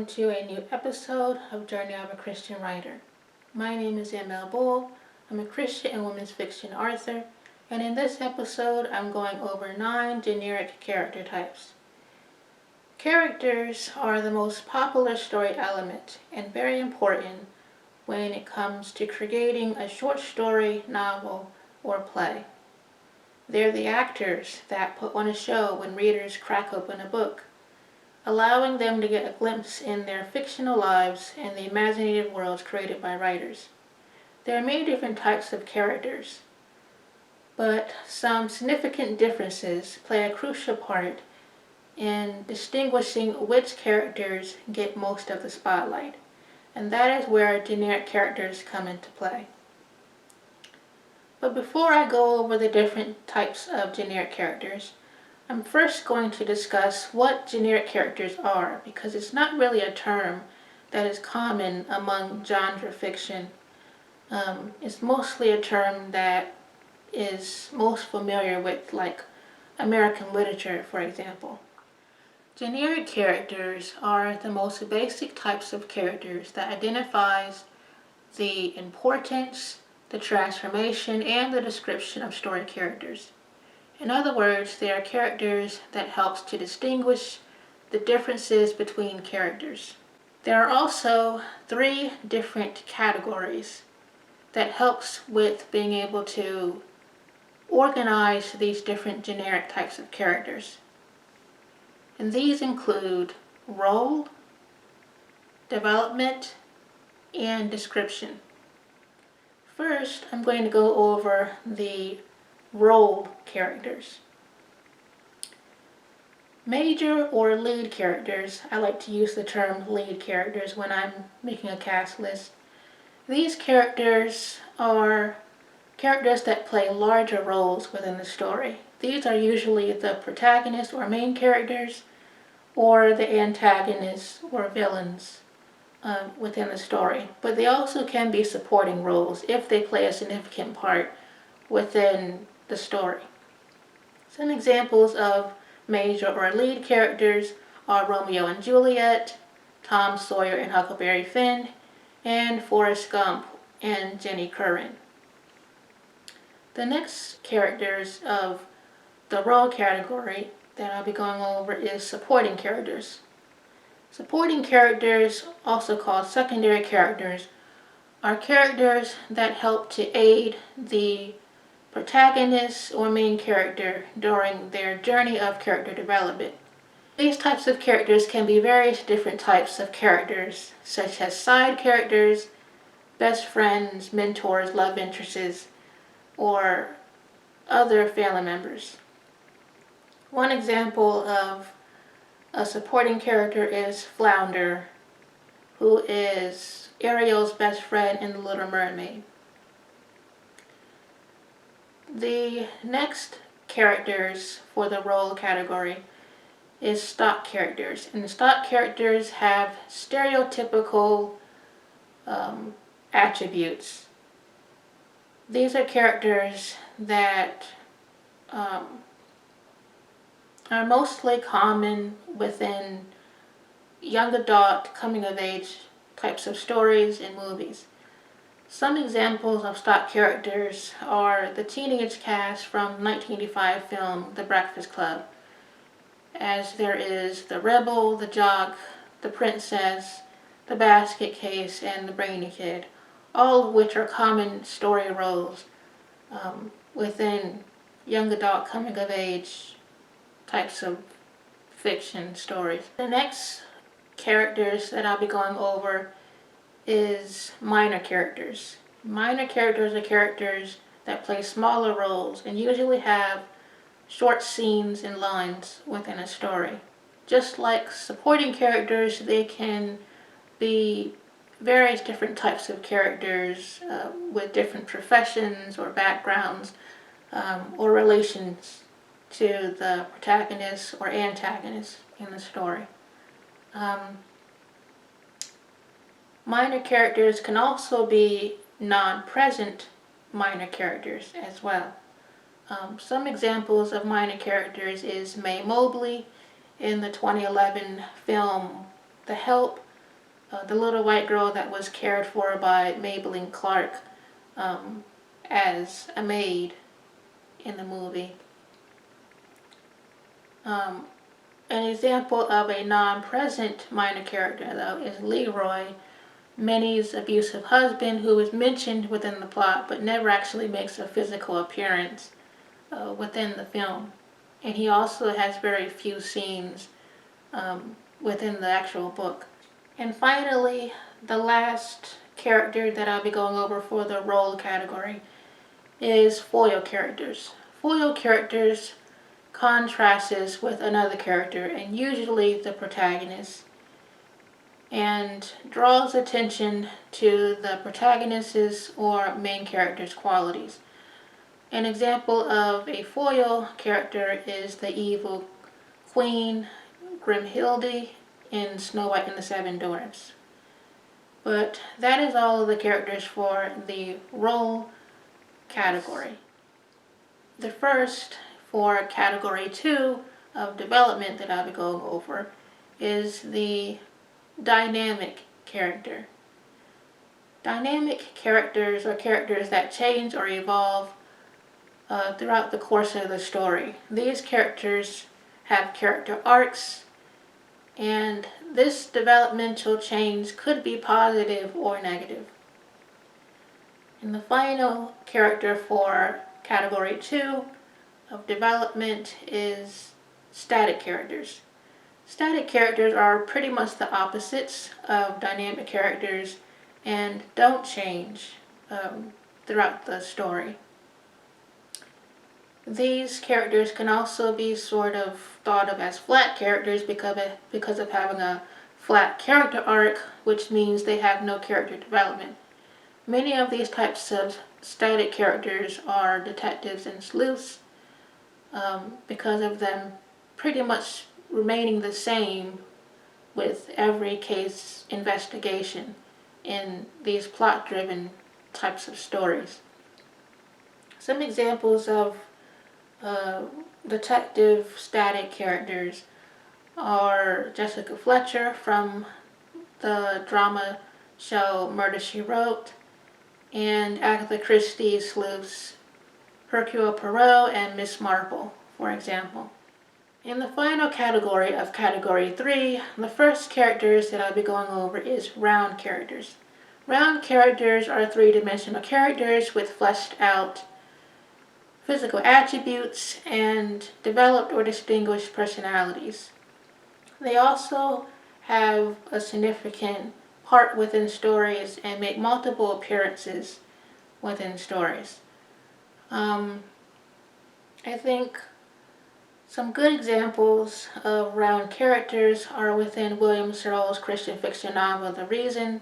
to a new episode of Journey of a Christian Writer. My name is M.L. Bull. I'm a Christian and women's fiction author, and in this episode I'm going over 9 generic character types. Characters are the most popular story element and very important when it comes to creating a short story, novel, or play. They're the actors that put on a show when readers crack open a book, allowing them to get a glimpse in their fictional lives and the imaginative worlds created by writers. There are many different types of characters, but some significant differences play a crucial part in distinguishing which characters get most of the spotlight, and that is where generic characters come into play. But before I go over the different types of generic characters, I'm first going to discuss what generic characters are, because it's not really a term that is common among genre fiction. It's mostly a term that is most familiar with, like, American literature, for example. Generic characters are the most basic types of characters that identifies the importance, the transformation, and the description of story characters. In other words, they are characters that helps to distinguish the differences between characters. There are also 3 different categories that helps with being able to organize these different generic types of characters. And these include role, development, and description. First, I'm going to go over the role characters. Major or lead characters, I like to use the term lead characters when I'm making a cast list. These characters are characters that play larger roles within the story. These are usually the protagonist or main characters, or the antagonists or villains within the story. But they also can be supporting roles if they play a significant part within the story. Some examples of major or lead characters are Romeo and Juliet, Tom Sawyer and Huckleberry Finn, and Forrest Gump and Jenny Curran. The next characters of the role category that I'll be going over is supporting characters. Supporting characters, also called secondary characters, are characters that help to aid the protagonist or main character during their journey of character development. These types of characters can be various different types of characters, such as side characters, best friends, mentors, love interests, or other family members. One example of a supporting character is Flounder, who is Ariel's best friend in The Little Mermaid. The next characters for the role category is stock characters. And the stock characters have stereotypical attributes. These are characters that are mostly common within young adult coming of age types of stories and movies. Some examples of stock characters are the teenage cast from 1985 film The Breakfast Club, as there is the rebel, the jock, the princess, the basket case, and the brainy kid, all of which are common story roles within young adult coming of age types of fiction stories. The next characters that I'll be going over is minor characters. Minor characters are characters that play smaller roles and usually have short scenes and lines within a story. Just like supporting characters, they can be various different types of characters with different professions or backgrounds or relations to the protagonist or antagonist in the story. Minor characters can also be non-present minor characters as well. Some examples of minor characters is Mae Mobley in the 2011 film The Help, the little white girl that was cared for by Maybelline Clark as a maid in the movie. An example of a non-present minor character, though, is Leroy, Minnie's abusive husband, who is mentioned within the plot but never actually makes a physical appearance within the film. And he also has very few scenes within the actual book. And finally, the last character that I'll be going over for the role category is foil characters. Foil characters contrasts with another character, and usually the protagonist, and draws attention to the protagonist's or main character's qualities. An example of a foil character is the evil Queen Grimhilde in Snow White and the Seven Dwarfs. But that is all of the characters for the role category. The first, for category 2 of development that I'll be going over, is the dynamic character. Dynamic characters are characters that change or evolve throughout the course of the story. These characters have character arcs, and this developmental change could be positive or negative. And the final character for category 2 of development is static characters. Static characters are pretty much the opposites of dynamic characters and don't change throughout the story. These characters can also be sort of thought of as flat characters because of having a flat character arc, which means they have no character development. Many of these types of static characters are detectives and sleuths, because of them pretty much remaining the same with every case investigation in these plot-driven types of stories. Some examples of detective static characters are Jessica Fletcher from the drama show Murder, She Wrote, and Agatha Christie's sleuths Hercule Poirot and Miss Marple, for example. In the final category of category 3, the first characters that I'll be going over is round characters. Round characters are three-dimensional characters with fleshed out physical attributes and developed or distinguished personalities. They also have a significant part within stories and make multiple appearances within stories. I think some good examples of round characters are within William Searle's Christian fiction novel, The Reason,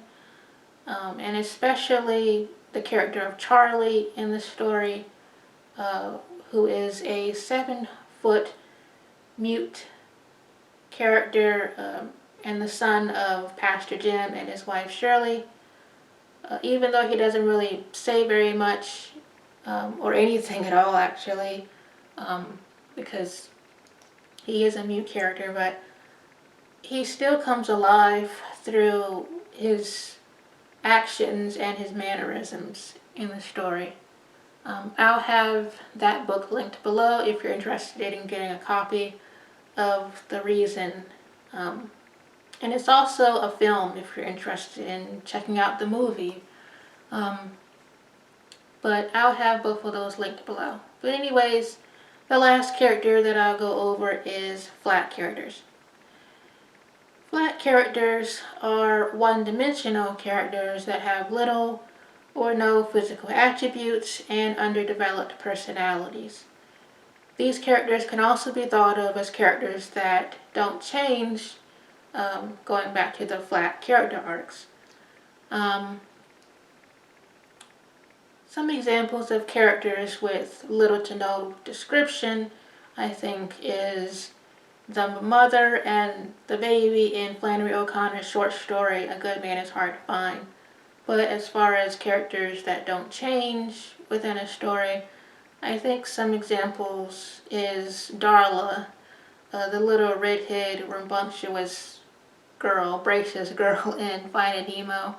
and especially the character of Charlie in the story, who is a 7-foot mute character and the son of Pastor Jim and his wife Shirley. Even though he doesn't really say very much or anything at all, actually, because he is a mute character, but he still comes alive through his actions and his mannerisms in the story. I'll have that book linked below if you're interested in getting a copy of The Reason. And it's also a film if you're interested in checking out the movie. But I'll have both of those linked below. But anyways, the last character that I'll go over is flat characters. Flat characters are one-dimensional characters that have little or no physical attributes and underdeveloped personalities. These characters can also be thought of as characters that don't change, going back to the flat character arcs. Some examples of characters with little to no description, I think, is the mother and the baby in Flannery O'Connor's short story, A Good Man is Hard to Find. But as far as characters that don't change within a story, I think some examples is Darla, the little redhead, rambunctious girl, Brace's girl in Finding Nemo,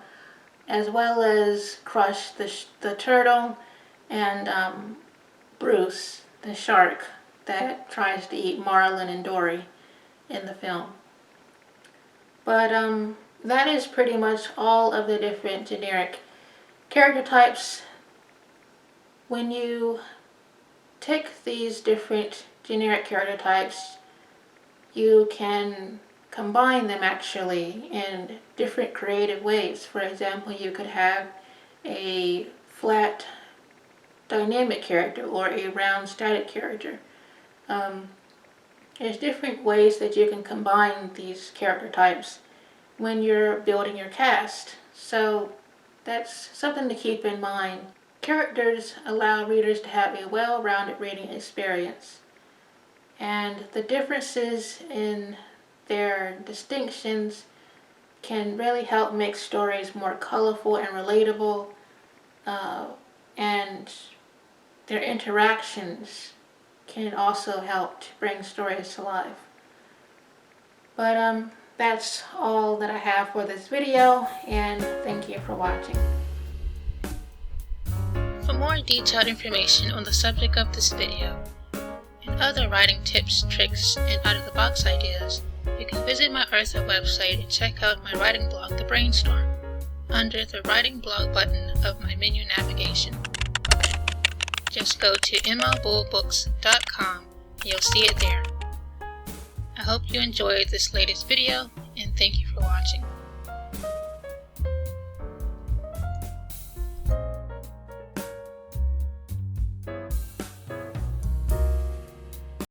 as well as Crush the turtle and Bruce the shark that tries to eat Marlin and Dory in the film. But that is pretty much all of the different generic character types. When you take these different generic character types, you can combine them actually in different creative ways. For example, you could have a flat dynamic character or a round static character. There's different ways that you can combine these character types when you're building your cast, so that's something to keep in mind. Characters allow readers to have a well-rounded reading experience, and the differences in their distinctions can really help make stories more colorful and relatable, and their interactions can also help to bring stories to life. But that's all that I have for this video, and thank you for watching. For more detailed information on the subject of this video, and other writing tips, tricks, and out-of-the-box ideas, you can visit my Eartha website and check out my writing blog, The Brainstorm, under the Writing Blog button of my menu navigation. Just go to mlbullbooks.com and you'll see it there. I hope you enjoyed this latest video, and thank you for watching.